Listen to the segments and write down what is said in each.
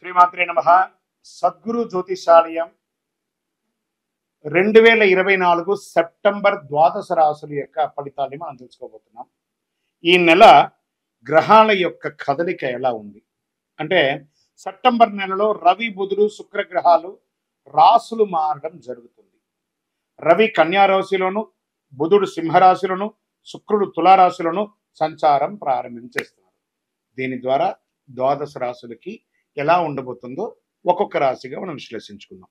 శ్రీమాత్రే నమః. సద్గురు జ్యోతిషాలయం 2024 సెప్టెంబర్ ద్వాదశ రాశుల యొక్క ఫలితాన్ని మనం తెలుసుకోబోతున్నాం. ఈ నెల గ్రహాల యొక్క కదలిక ఎలా ఉంది అంటే, సెప్టెంబర్ నెలలో రవి బుధుడు శుక్ర గ్రహాలు రాశులు మారడం జరుగుతుంది. రవి కన్యా రాశిలోను, బుధుడు సింహరాశిలోను, శుక్రుడు తులారాశిలోను సంచారం ప్రారంభించేస్తున్నారు. దీని ద్వారా ద్వాదశ రాశులకి ఎలా ఉండబోతుందో ఒక్కొక్క రాశిగా మనం విశ్లేషించుకుందాం.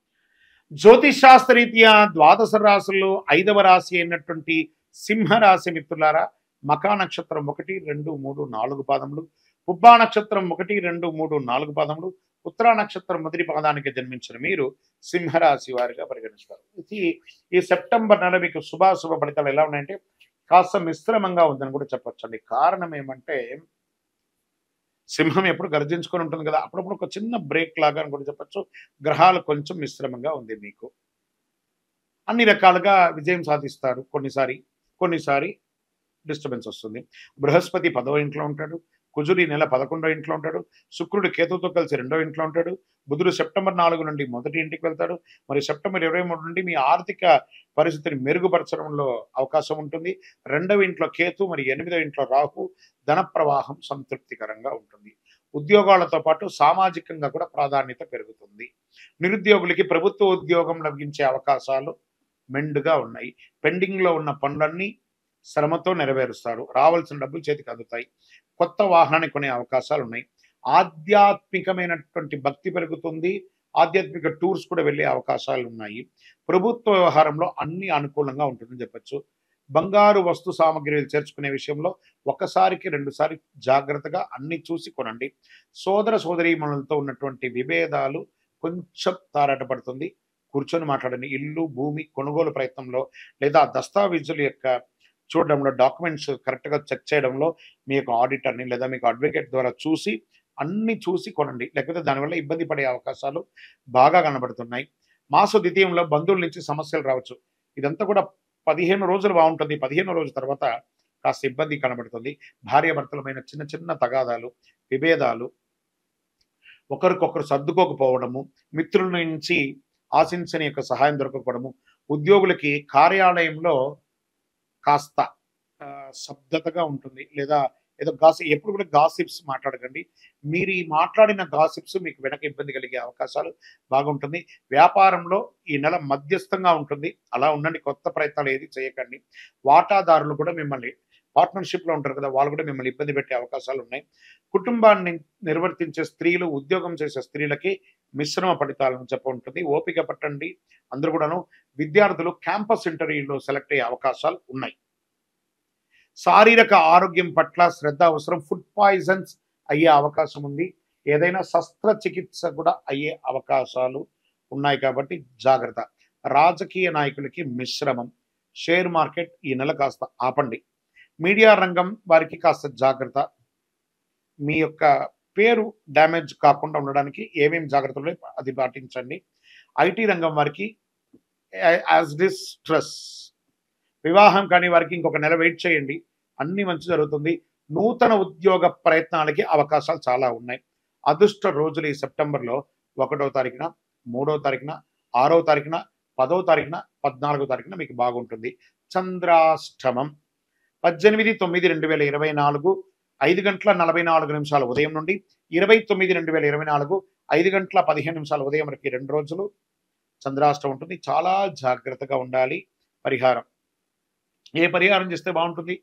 జ్యోతిష్ శాస్త్రరీత్యా ద్వాదశ రాశుల్లో 5వ రాశి అయినటువంటి సింహరాశి మిత్రులారా, మకా నక్షత్రం 1, 2, 3, 4 పాదములు, పుబ్బా నక్షత్రం 1, 2, 3, 4 పాదములు, ఉత్తరా నక్షత్రం మొదటి పాదానికి జన్మించిన మీరు సింహరాశి వారిగా పరిగణిస్తారు. ఈ సెప్టెంబర్ నెల మీకు శుభాశుభ ఫలితాలు ఎలా ఉన్నాయంటే కాస్త మిశ్రమంగా ఉందని కూడా చెప్పొచ్చండి. కారణం ఏమంటే, సింహం ఎప్పుడు గర్జించుకొని ఉంటుంది కదా, అప్పుడప్పుడు ఒక చిన్న బ్రేక్ లాగా అని కూడా చెప్పచ్చు. గ్రహాలు కొంచెం మిశ్రమంగా ఉంది. మీకు అన్ని రకాలుగా విజయం సాధిస్తారు. కొన్నిసారి డిస్టర్బెన్స్ వస్తుంది. బృహస్పతి 10వ ఇంట్లో ఉంటాడు, కుజుడు ఈ నెల 11వ ఇంట్లో ఉంటాడు, శుక్రుడు కేతుతో కలిసి 2వ ఇంట్లో ఉంటాడు, బుధుడు సెప్టెంబర్ 4 నుండి మొదటి ఇంటికి వెళ్తాడు. మరి సెప్టెంబర్ 23 నుండి మీ ఆర్థిక పరిస్థితిని మెరుగుపరచడంలో అవకాశం ఉంటుంది. 2వ ఇంట్లో కేతు, మరి 8వ ఇంట్లో రాహు. ధన ప్రవాహం సంతృప్తికరంగా ఉంటుంది. ఉద్యోగాలతో పాటు సామాజికంగా కూడా ప్రాధాన్యత పెరుగుతుంది. నిరుద్యోగులకి ప్రభుత్వ ఉద్యోగం లభించే అవకాశాలు మెండుగా ఉన్నాయి. పెండింగ్ లో ఉన్న పనులన్నీ శ్రమతో నెరవేరుస్తారు. రావాల్సిన డబ్బులు చేతికి అందుతాయి. కొత్త వాహనాన్ని కొనే అవకాశాలు ఉన్నాయి. ఆధ్యాత్మికమైనటువంటి భక్తి పెరుగుతుంది. ఆధ్యాత్మిక టూర్స్ కూడా వెళ్ళే అవకాశాలు ఉన్నాయి. ప్రభుత్వ వ్యవహారంలో అన్ని అనుకూలంగా ఉంటుందని చెప్పచ్చు. బంగారు వస్తు సామగ్రిలు చేర్చుకునే విషయంలో ఒకసారికి 2 సార్లు జాగ్రత్తగా అన్ని చూసి కొనండి. సోదర సోదరీమణులతో ఉన్నటువంటి విభేదాలు కొంచెం తారాట పడుతుంది. కూర్చొని మాట్లాడండి. ఇల్లు భూమి కొనుగోలు ప్రయత్నంలో లేదా దస్తావేజుల యొక్క చూడడంలో, డాక్యుమెంట్స్ కరెక్ట్గా చెక్ చేయడంలో మీ యొక్క ఆడిటర్ని లేదా మీకు అడ్వకేట్ ద్వారా అన్ని చూసి కొనండి. లేకపోతే దానివల్ల ఇబ్బంది పడే అవకాశాలు బాగా కనబడుతున్నాయి. మాస ద్వితీయంలో బంధువుల నుంచి సమస్యలు రావచ్చు. ఇదంతా కూడా 15 రోజులు బాగుంటుంది. 15వ రోజు తర్వాత కాస్త ఇబ్బంది కనబడుతుంది. భార్యాభర్తలమైన చిన్న చిన్న తగాదాలు, విభేదాలు, ఒకరికొకరు సర్దుకోకపోవడము, మిత్రుల నుంచి ఆశించని యొక్క సహాయం దొరకకపోవడము, ఉద్యోగులకి కార్యాలయంలో కాస్త శబ్దతగా ఉంటుంది. లేదా ఏదో ఎప్పుడు కూడా గాసిప్స్ మాట్లాడకండి. మీరు ఈ మాట్లాడిన గాసిప్స్ మీకు వెనక ఇబ్బంది కలిగే అవకాశాలు బాగుంటుంది. వ్యాపారంలో ఈ నెల మధ్యస్థంగా ఉంటుంది. అలా ఉండండి. కొత్త ప్రయత్నాలు ఏది చేయకండి. వాటాదారులు కూడా మిమ్మల్ని పార్ట్నర్షిప్ లో ఉంటారు కదా, వాళ్ళు కూడా మిమ్మల్ని ఇబ్బంది పెట్టే అవకాశాలు ఉన్నాయి. కుటుంబాన్ని నిర్వర్తించే స్త్రీలు, ఉద్యోగం చేసే స్త్రీలకి మిశ్రమ ఫలితాలను ఉంటుంది. ఓపిక పట్టండి. అందరూ కూడాను విద్యార్థులు క్యాంపస్ ఇంటర్వ్యూలో సెలెక్ట్ అయ్యే అవకాశాలు ఉన్నాయి. శారీరక ఆరోగ్యం పట్ల శ్రద్ధ అవసరం. ఫుడ్ పాయిజన్స్ అయ్యే అవకాశం ఉంది. ఏదైనా శస్త్రచికిత్స కూడా అయ్యే అవకాశాలు ఉన్నాయి కాబట్టి జాగ్రత్త. రాజకీయ నాయకులకి మిశ్రమం. షేర్ మార్కెట్ ఈ నెల కాస్త ఆపండి. మీడియా రంగం వారికి కాస్త జాగ్రత్త. మీ యొక్క పేరు డ్యామేజ్ కాకుండా ఉండడానికి ఏమేమి జాగ్రత్తలు అది పాటించండి. ఐటీ రంగం వారికి యాజ్ డిస్ స్ట్రెస్. వివాహం కానీ వారికి ఇంకొక నెల వెయిట్ చేయండి. అన్ని మంచి జరుగుతుంది. నూతన ఉద్యోగ ప్రయత్నాలకి అవకాశాలు చాలా ఉన్నాయి. అదృష్ట రోజులు ఈ సెప్టెంబర్లో 1వ తారీఖున, 3వ తారీఖున, 6వ తారీఖున, 10వ తారీఖున, 14వ తారీఖున మీకు బాగుంటుంది. చంద్రాష్టమం 18/9/2024 5:44 ఉదయం నుండి 20/9/2024 5:15 ఉదయం వరకు 2 రోజులు చంద్రాష్టమం ఉంటుంది. చాలా జాగ్రత్తగా ఉండాలి. పరిహారం, ఏ పరిహారం చేస్తే బాగుంటుంది?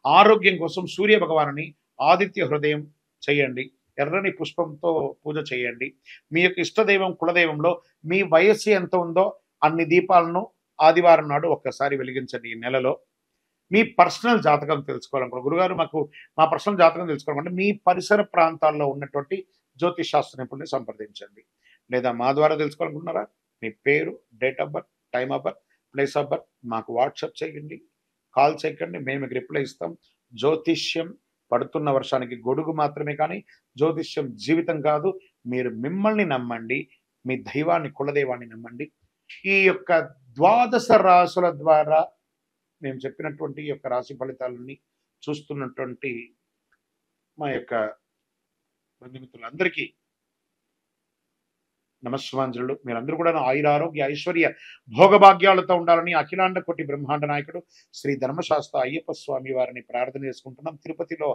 ఆరోగ్యం కోసం సూర్య భగవానుని ఆదిత్య హృదయం చేయండి. ఎర్రని పుష్పంతో పూజ చేయండి. మీ యొక్క ఇష్టదైవం కులదైవంలో మీ వయస్సు ఎంత ఉందో అన్ని దీపాలను ఆదివారం నాడు ఒక్కసారి వెలిగించండి. ఈ నెలలో మీ పర్సనల్ జాతకం తెలుసుకోవాలనుకో, గురుగారు మాకు మా పర్సనల్ జాతకం తెలుసుకోవాలంటే మీ పరిసర ప్రాంతాల్లో ఉన్నటువంటి జ్యోతిష్ శాస్త్ర నిపుణుల్ని సంప్రదించండి. లేదా మా ద్వారా తెలుసుకోవాలనుకుంటున్నారా? మీ పేరు, date of birth, time of birth, place of birth మాకు వాట్సాప్ చేయండి. కాల్ చేయకండి, మేము మీకు రిప్లై ఇస్తాం. జ్యోతిష్యం పడుతున్న వర్షానికి గొడుగు మాత్రమే, కానీ జ్యోతిష్యం జీవితం కాదు. మీరు మిమ్మల్ని నమ్మండి, మీ దైవాన్ని, కులదైవాన్ని నమ్మండి. ఈ యొక్క ద్వాదశ రాశుల ద్వారా మేము చెప్పినటువంటి ఈ యొక్క రాశి ఫలితాలని చూస్తున్నటువంటి మా యొక్క బంధుమిత్రులందరికీ నమస్వాంజలు. మీరందరూ కూడా ఆయుర ఆరోగ్య ఐశ్వర్య భోగభాగ్యాలతో ఉండాలని అఖిలాండ కోటి బ్రహ్మాండ నాయకుడు శ్రీ ధర్మశాస్త్ర అయ్యప్ప స్వామి వారిని ప్రార్థన చేసుకుంటున్నాం. తిరుపతిలో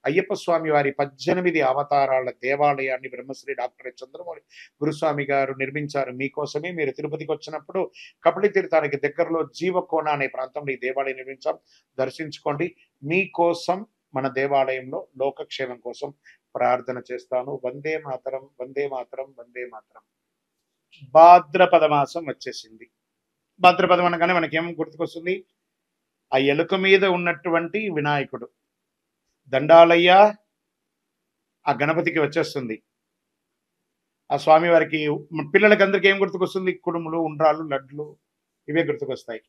అయ్యప్ప స్వామి వారి 18 అవతారాల దేవాలయాన్ని బ్రహ్మశ్రీ డాక్టర్ చంద్రమౌళి గురుస్వామి గారు నిర్మించారు. మీకోసమే. మీరు తిరుపతికి వచ్చినప్పుడు కపిలి తీర్థానికి దగ్గరలో జీవకోన అనే ప్రాంతంలో ఈ దేవాలయం నిర్మించాం. దర్శించుకోండి. మీకోసం మన దేవాలయంలో లోకక్షేమం కోసం ప్రార్థన చేస్తాను. వందే మాతరం, వందే మాతరం, వందే మాతరం. భాద్రపద మాసం వచ్చేసింది. భాద్రపదం అనగానే మనకేం గుర్తుకొస్తుంది? ఆ ఎలుక మీద ఉన్నటువంటి వినాయకుడు, దండాలయ్య ఆ గణపతికి వచ్చేస్తుంది. ఆ స్వామి వారికి పిల్లలకి అందరికీ ఏం గుర్తుకొస్తుంది? కుడుములు, ఉండ్రాలు, లడ్లు ఇవే గుర్తుకొస్తాయి.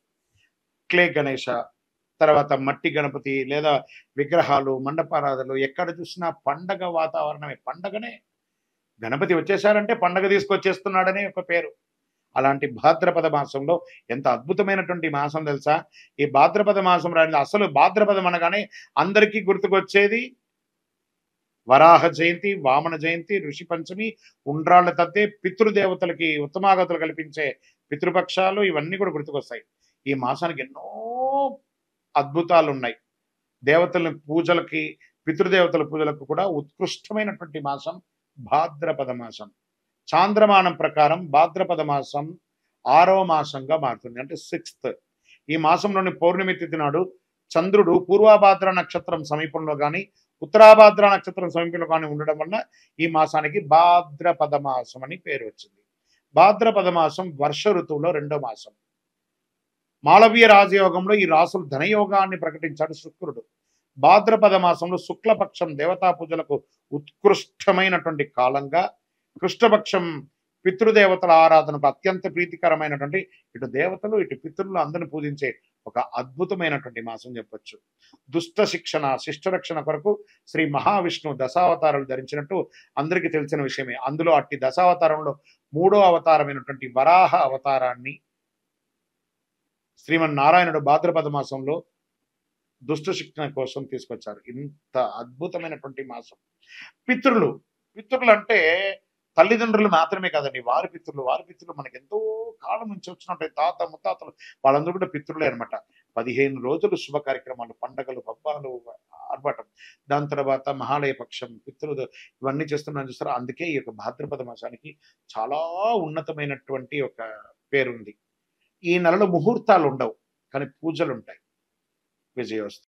క్లే గణేష, తర్వాత మట్టి గణపతి లేదా విగ్రహాలు, మండపారాధనలు, ఎక్కడ చూసినా పండగ వాతావరణమే. పండగనే. గణపతి వచ్చేసారంటే పండగ తీసుకొచ్చేస్తున్నాడనే ఒక పేరు. అలాంటి భాద్రపద మాసంలో ఎంత అద్భుతమైనటువంటి మాసం తెలుసా? ఈ భాద్రపద మాసం రాని అసలు భాద్రపదం అనగానే అందరికీ గుర్తుకొచ్చేది వరాహ జయంతి, వామన జయంతి, ఋషి పంచమి, ఉండ్రాళ్ళ తద్దే, పితృదేవతలకి ఉత్తమాగతులు కల్పించే పితృపక్షాలు, ఇవన్నీ కూడా గుర్తుకొస్తాయి. ఈ మాసానికి ఎన్నో అద్భుతాలు ఉన్నాయి. దేవతల పూజలకి, పితృదేవతల పూజలకు కూడా ఉత్కృష్టమైనటువంటి మాసం భాద్రపద మాసం. చాంద్రమానం ప్రకారం భాద్రపద మాసం 6వ మాసంగా మారుతుంది. అంటే 6th. ఈ మాసంలోని పౌర్ణమి తిథి నాడు చంద్రుడు పూర్వభాద్ర నక్షత్రం సమీపంలో కానీ ఉత్తరాభాద్ర నక్షత్రం సమీపంలో కానీ ఉండడం వల్ల ఈ మాసానికి భాద్రపద మాసం అని పేరు వచ్చింది. భాద్రపద మాసం వర్ష ఋతువులో 2వ మాసం. మాళవీయ రాజయోగంలో ఈ రాసులు ధనయోగాన్ని ప్రకటించాడు శుక్రుడు. భాద్రపద మాసంలో శుక్లపక్షం దేవతా పూజలకు ఉత్కృష్టమైనటువంటి కాలంగా, కృష్ణపక్షం పితృదేవతల ఆరాధనకు అత్యంత ప్రీతికరమైనటువంటి ఇటు దేవతలు ఇటు పితృలు అందరిని పూజించే ఒక అద్భుతమైనటువంటి మాసం చెప్పొచ్చు. దుష్ట శిక్షణ, శిష్టరక్షణ కొరకు శ్రీ మహావిష్ణువు దశావతారాలు ధరించినట్టు అందరికీ తెలిసిన విషయమే. అందులో అట్టి దశావతారంలో 3వ అవతారమైనటువంటి వరాహ అవతారాన్ని శ్రీమన్నారాయణుడు భాద్రపద మాసంలో దుష్ట శిక్షణ కోసం తీసుకొచ్చారు. ఇంత అద్భుతమైనటువంటి మాసం. పితృలు అంటే తల్లిదండ్రులు మాత్రమే కాదండి, వారి పితృలు మనకి ఎంతో కాలం నుంచి వచ్చినట్టు తాత ముత్తాతలు వాళ్ళందరూ కూడా పితృలే అనమాట. 15 రోజులు శుభ కార్యక్రమాలు, పండగలు, పబ్బాలు, ఆర్భాటం. దాని తర్వాత మహాలయ పక్షం, పితృలు ఇవన్నీ చేస్తున్నాను చూస్తారా. అందుకే ఈ యొక్క భాద్రపద మాసానికి చాలా ఉన్నతమైనటువంటి ఒక పేరుంది. ఈ నెలలో ముహూర్తాలు ఉండవు, కానీ పూజలు ఉంటాయి. విజయోస్తు.